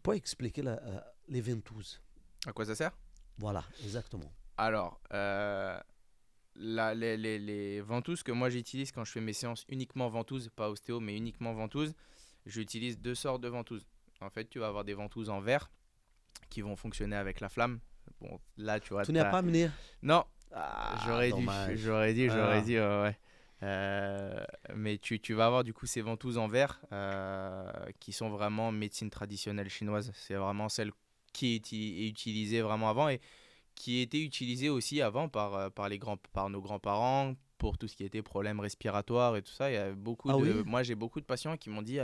peux expliquer les ventouses? À quoi ça sert? Voilà, exactement. Alors, les ventouses que moi j'utilise quand je fais mes séances uniquement ventouses, pas ostéo, mais uniquement ventouses, j'utilise deux sortes de ventouses. En fait, tu vas avoir des ventouses en verre qui vont fonctionner avec la flamme. Bon, là, tu vois, Tu n'as pas amené? Non, Ah, dommage. j'aurais Ah, dit, ouais, ouais. Mais tu vas avoir du coup ces ventouses en verre qui sont vraiment médecine traditionnelle chinoise. C'est vraiment celle qui est utilisée vraiment avant et qui était utilisée aussi avant par nos grands-parents pour tout ce qui était problèmes respiratoires et tout ça. Il y a ah oui? moi j'ai beaucoup de patients qui m'ont dit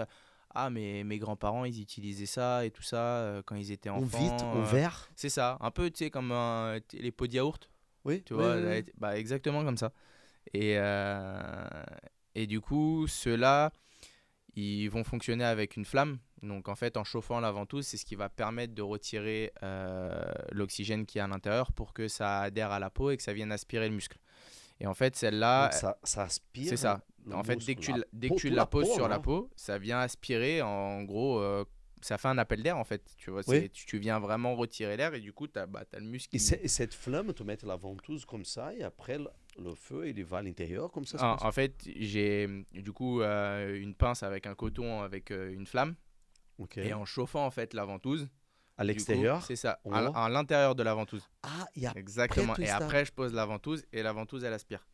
ah mais mes grands-parents ils utilisaient ça et tout ça quand ils étaient En vitre, enfants. en verre? C'est ça, un peu tu sais comme les pots de yaourt, Oui, tu oui, vois, oui. bah, exactement comme ça. Et du coup, ceux-là, ils vont fonctionner avec une flamme. Donc en fait, en chauffant la ventouse, c'est ce qui va permettre de retirer l'oxygène qui est à l'intérieur pour que ça adhère à la peau et que ça vienne aspirer le muscle. Et en fait, Donc celle-là, ça c'est aspire ça. le En fait, muscle, dès que tu toute la la poses peau, sur la non? peau, ça vient aspirer. En gros, ça fait un appel d'air en fait. Tu vois, Oui. tu viens vraiment retirer l'air et du coup, tu as, le muscle Et, qui, et cette flamme, tu mets la ventouse comme ça et après le feu, il va à l'intérieur, comme ça se passe. En fait, j'ai du coup une pince avec un coton avec une flamme Ok. et en chauffant en fait la ventouse, À du coup, c'est l'extérieur, ça, en haut. à l'intérieur de la ventouse. Ah, et après Exactement. tout Et ça. après, je pose la ventouse et la ventouse, elle aspire.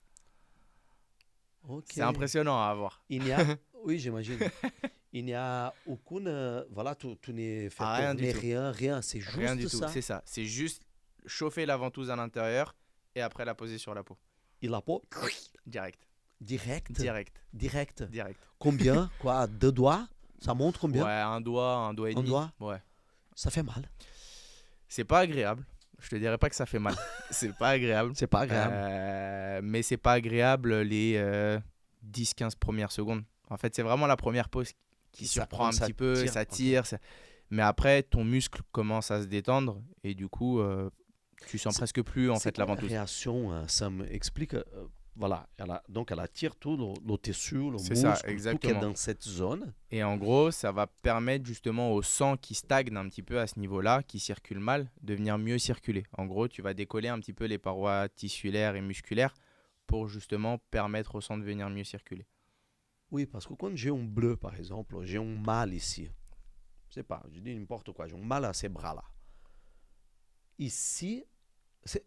Ok. C'est impressionnant à avoir. Il n'y a, oui, j'imagine. Il n'y a aucune, voilà, tu n'es fait Ah, rien du tourner tout. rien, rien. C'est Rien juste du tout. ça. C'est ça. C'est juste chauffer la ventouse à l'intérieur et après la poser sur la peau. Et la peau, Direct. direct, Direct. direct. Direct. Combien? Quoi? Deux doigts? Ça monte Ouais, combien? un doigt et Un demi. doigt? Ouais. Ça fait mal. C'est pas agréable. Je te dirais pas que ça fait mal. C'est pas agréable. C'est pas agréable. Mais c'est pas agréable les 10-15 premières secondes. En fait, c'est vraiment la première pause qui surprend Quand un ça petit peu, tire. ça Ok. tire. Mais après, ton muscle commence à se détendre et du coup, tu sens C'est presque plus en c'est fait la quoi la ventouse. réaction? Ça m'explique. Voilà. Donc, elle attire tout le tissu, le C'est ça, muscle, tout qui est exactement. dans cette zone. Et en gros, ça va permettre justement au sang qui stagne un petit peu à ce niveau-là, qui circule mal, de venir mieux circuler. En gros, tu vas décoller un petit peu les parois tissulaires et musculaires pour justement permettre au sang de venir mieux circuler. Oui, parce que quand j'ai un bleu, par exemple, j'ai un mal ici. Je sais pas, je dis n'importe quoi. J'ai un mal à ces bras-là. Ici, c'est-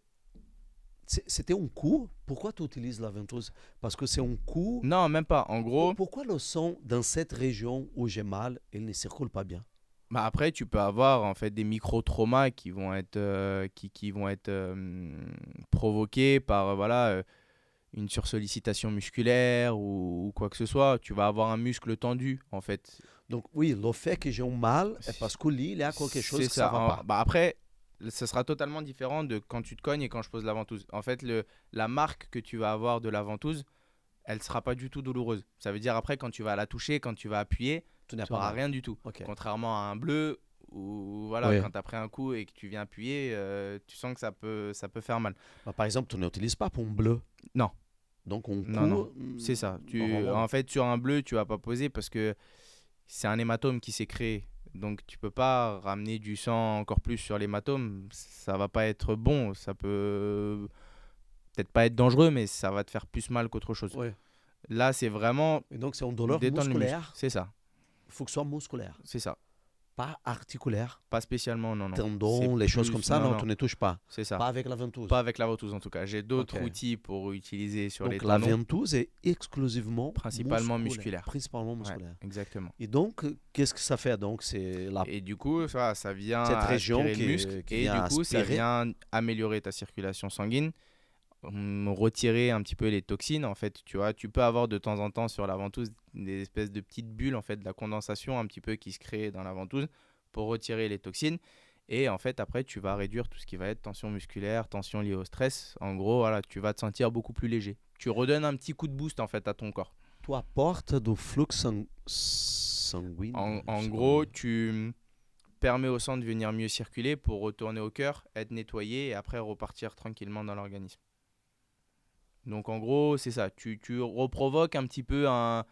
c'était un coup. Pourquoi tu utilises la ventouse? Parce que c'est un coup. Non, même pas. En gros, Pourquoi le sang dans cette région où j'ai mal, il ne circule pas bien? bah après, tu peux avoir en fait des micro-traumas qui vont être, qui vont être provoqués par voilà, une sursollicitation musculaire ou quoi que ce soit. Tu vas avoir un muscle tendu en fait. Donc oui, le fait que j'ai un mal est parce que là, il y a quelque chose C'est que ça ça. va pas. Bah après, ce sera totalement différent de quand tu te cognes et quand je pose la ventouse. En fait, la marque que tu vas avoir de la ventouse, elle sera pas du tout douloureuse. Ça veut dire après, quand tu vas la toucher, quand tu vas appuyer, Tu n'as tu pas n'auras mal. rien du tout. Ok. Contrairement à un bleu où voilà, Oui. quand tu as pris un coup et que tu viens appuyer, tu sens que ça peut faire mal. Bah, par exemple, tu n'utilises pas pour un bleu. Non, Donc on non, non. court. C'est ça. Normalement. En fait, sur un bleu, tu vas pas poser parce que c'est un hématome qui s'est créé. Donc tu peux pas ramener du sang encore plus sur l'hématome. Ça va pas être bon. Ça peut peut-être pas être dangereux, mais ça va te faire plus mal qu'autre chose. Oui. Là, c'est vraiment Et donc c'est une douleur détendre le muscle. musculaire. C'est ça. Il faut que ce soit musculaire, C'est ça. pas articulaire. Pas spécialement, non, non. C'est Tendons, les choses comme plus... ça, Non, non, non. tu ne touches pas. C'est ça. Pas avec la ventouse. Pas avec la ventouse en tout cas. J'ai d'autres Ok. outils pour utiliser sur les Donc la tendons, ventouse est exclusivement principalement musculaire. Principalement Ouais, musculaire. exactement. Et donc, qu'est-ce que ça fait? Donc c'est Et du coup, ça vient cette région aspirer le muscle qui et vient du coup, ça aspirer. vient améliorer ta circulation sanguine, retirer un petit peu les toxines. En fait, tu vois, tu peux avoir de temps en temps sur la ventouse des espèces de petites bulles, en fait, de la condensation un petit peu qui se crée dans la ventouse pour retirer les toxines. Et en fait, après, tu vas réduire tout ce qui va être tension musculaire, tension liée au stress. En gros, voilà, tu vas te sentir beaucoup plus léger. Tu redonnes un petit coup de boost en fait à ton corps. Tu apportes du flux sanguin. En gros, tu permets au sang de venir mieux circuler pour retourner au cœur, être nettoyé et après repartir tranquillement dans l'organisme. Donc en gros, c'est ça. Tu reprovoques un petit peu un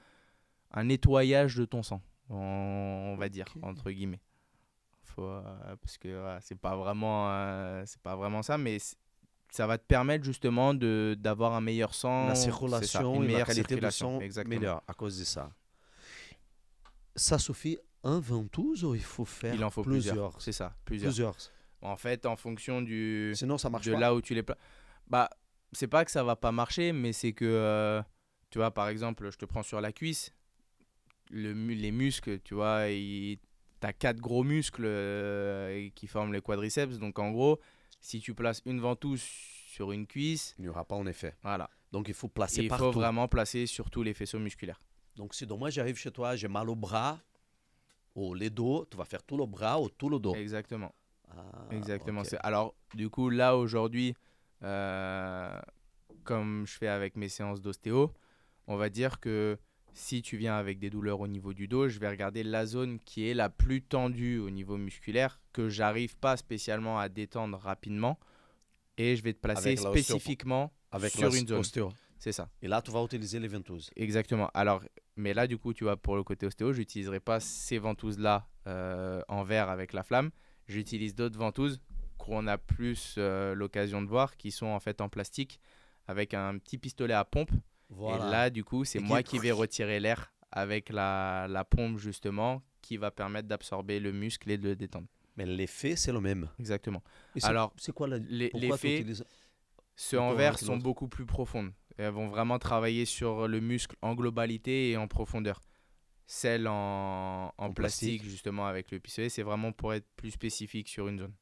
nettoyage de ton sang, on va dire, Ok. entre guillemets. parce que voilà, c'est pas vraiment ça, mais ça va te permettre justement d'avoir un meilleur sang. La C'est ça, circulation une et la meilleure qualité du circulation, son exactement. meilleure à cause de ça. Ça suffit un ventouse ou il faut faire Il en faut plusieurs. C'est ça, plusieurs. Plusieurs. En fait, en fonction Sinon, ça marche de pas. là où tu les places. Bah, c'est pas que ça va pas marcher, mais c'est que, tu vois, par exemple, je te prends sur la cuisse, les muscles, tu vois, t'as 4 gros muscles qui forment les quadriceps. Donc, en gros, si tu places une ventouse sur une cuisse, Il n'y aura pas en effet. voilà. Donc, il faut placer Il partout. faut vraiment placer sur tous les faisceaux musculaires. Donc, si moi j'arrive chez toi, j'ai mal au bras ou les dos, tu vas faire tout le bras ou tout le dos. Exactement. Ah, Exactement. ok. Alors, du coup, là, aujourd'hui, comme je fais avec mes séances d'ostéo, on va dire que si tu viens avec des douleurs au niveau du dos, je vais regarder la zone qui est la plus tendue au niveau musculaire, que j'arrive pas spécialement à détendre rapidement, et je vais te placer Avec spécifiquement sur une zone. Ostéo. C'est ça. Et là, tu vas utiliser les ventouses. Exactement. Alors, mais là, du coup, tu vois, pour le côté ostéo, je n'utiliserai pas ces ventouses-là en verre avec la flamme. J'utilise d'autres ventouses qu'on a plus l'occasion de voir, qui sont en fait en plastique, avec un petit pistolet à pompe. Voilà. Et là, du coup, c'est moi qui vais retirer l'air avec la pompe, justement, qui va permettre d'absorber le muscle et de le détendre. Mais l'effet, c'est le même. Exactement. Et Alors, c'est quoi les pourquoi tu faits, utilises... ceux en verre sont beaucoup plus profondes. Elles vont vraiment travailler sur le muscle en globalité et en profondeur. Celles en plastique, justement, avec le pistolet, c'est vraiment pour être plus spécifique sur une zone.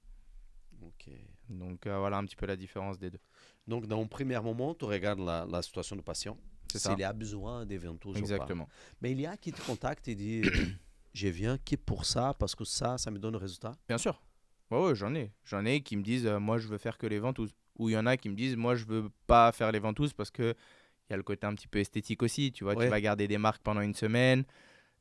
Ok. Donc, voilà un petit peu la différence des deux. Donc, dans un premier moment, tu regardes la situation du patient. C'est ça. S'il a besoin des ventouses Exactement. ou pas. Mais il y a qui te contacte et dit je viens qui pour ça, parce que ça me donne le résultat. Bien sûr. Ouais, j'en ai. J'en ai qui me disent moi, je veux faire que les ventouses. Ou il y en a qui me disent moi, je veux pas faire les ventouses parce qu'il y a le côté un petit peu esthétique aussi. Tu vois, Ouais. tu vas garder des marques pendant une semaine.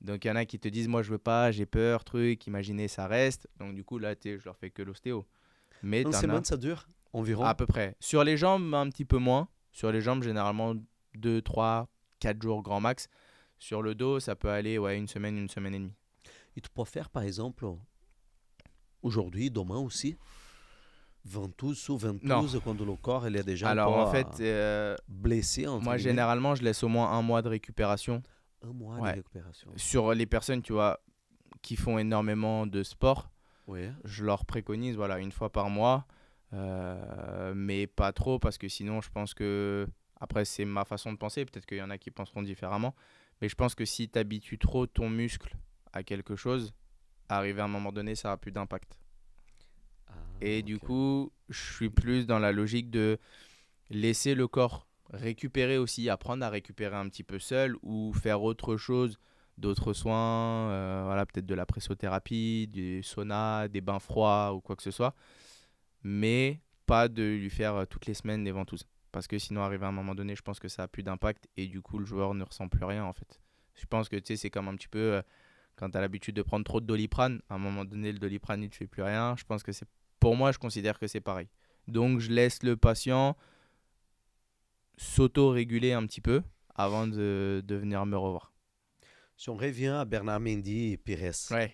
Donc, il y en a qui te disent moi, je veux pas, j'ai peur, truc, imaginez, ça reste. Donc, du coup, là, je leur fais que l'ostéo. Mais Une semaine, ça dure environ à peu près. Sur les jambes, un petit peu moins. Sur les jambes, généralement 2, 3, 4 jours grand max. Sur le dos, ça peut aller une semaine et demie. Et tu peux faire, par exemple, aujourd'hui, demain aussi, ventouse sous ventouse, quand le corps il est déjà alors, un en peu fait, blessé. Moi, généralement, je laisse au moins 1 mois de récupération. 1 mois de récupération. Sur les personnes, tu vois, qui font énormément de sport, Oui. je leur préconise 1 fois par mois. Mais pas trop, parce que sinon, je pense que... Après, c'est ma façon de penser. Peut-être qu'il y en a qui penseront différemment. Mais je pense que si tu habitues trop ton muscle à quelque chose, arrivé à un moment donné, ça n'a plus d'impact. Et du coup, je suis plus dans la logique de laisser le corps récupérer aussi, apprendre à récupérer un petit peu seul ou faire autre chose, d'autres soins, peut-être de la pressothérapie, du sauna, des bains froids ou quoi que ce soit. Mais pas de lui faire toutes les semaines des ventouses. Parce que sinon, arrivé à un moment donné, je pense que ça n'a plus d'impact et du coup, le joueur ne ressent plus rien en fait. Je pense que c'est comme un petit peu quand tu as l'habitude de prendre trop de Doliprane, à un moment donné, le Doliprane, il ne te fait plus rien. Je pense que pour moi, je considère que c'est pareil. Donc, je laisse le patient s'auto-réguler un petit peu avant de venir me revoir. Si on revient à Bernard Mendy et Pires, Ouais.